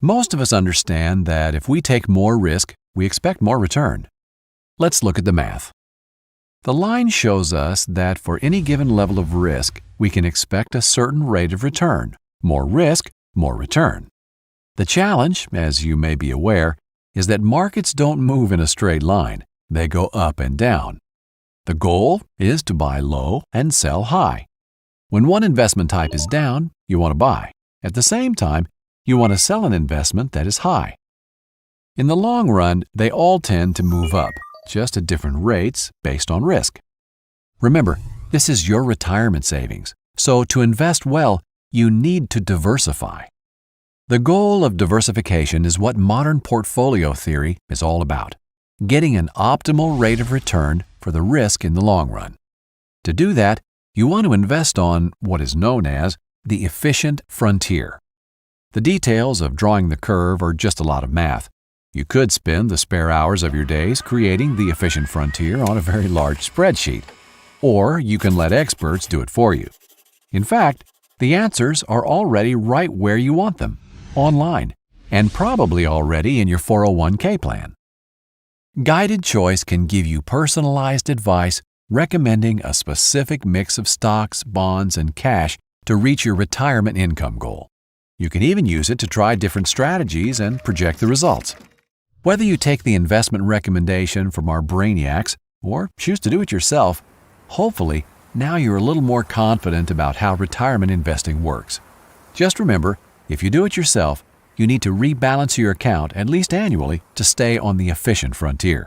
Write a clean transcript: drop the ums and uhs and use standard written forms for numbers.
Most of us understand that if we take more risk, we expect more return. Let's look at the math. The line shows us that for any given level of risk, we can expect a certain rate of return. More risk, more return. The challenge, as you may be aware, is that markets don't move in a straight line. They go up and down. The goal is to buy low and sell high. When one investment type is down, you want to buy. At the same time, you want to sell an investment that is high. In the long run, they all tend to move up, just at different rates based on risk. Remember, this is your retirement savings, so to invest well, you need to diversify. The goal of diversification is what modern portfolio theory is all about, getting an optimal rate of return for the risk in the long run. To do that, you want to invest on what is known as the efficient frontier. The details of drawing the curve are just a lot of math. You could spend the spare hours of your days creating the efficient frontier on a very large spreadsheet, or you can let experts do it for you. In fact, the answers are already right where you want them, online, and probably already in your 401k plan. Guided Choice can give you personalized advice recommending a specific mix of stocks, bonds, and cash to reach your retirement income goal. You can even use it to try different strategies and project the results. Whether you take the investment recommendation from our brainiacs or choose to do it yourself, hopefully now you're a little more confident about how retirement investing works. Just remember, if you do it yourself, you need to rebalance your account at least annually to stay on the efficient frontier.